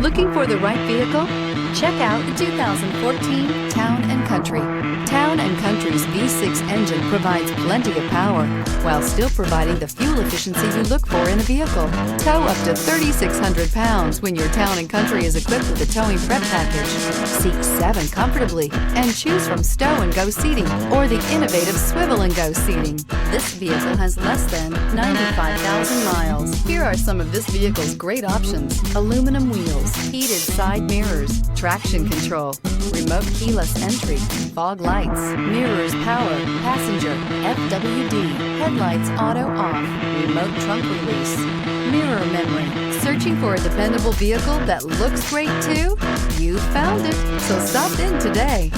Looking for the right vehicle? Check out the 2014 Town & Country. Town & Country's V6 engine provides plenty of power while still providing the fuel efficiency you look for in a vehicle. Tow up to 3,600 pounds when your Town & Country is equipped with a towing prep package. Seat 7 comfortably and choose from stow and go seating or the innovative swivel and go seating. This vehicle has less than 95,000 miles. Here are some of this vehicle's great options: aluminum wheels, heated side mirrors, traction control, remote keyless entry, fog lights, mirrors power, passenger, FWD, headlights auto off, remote trunk release, mirror memory. Searching for a dependable vehicle that looks great too? You found it, so stop in today.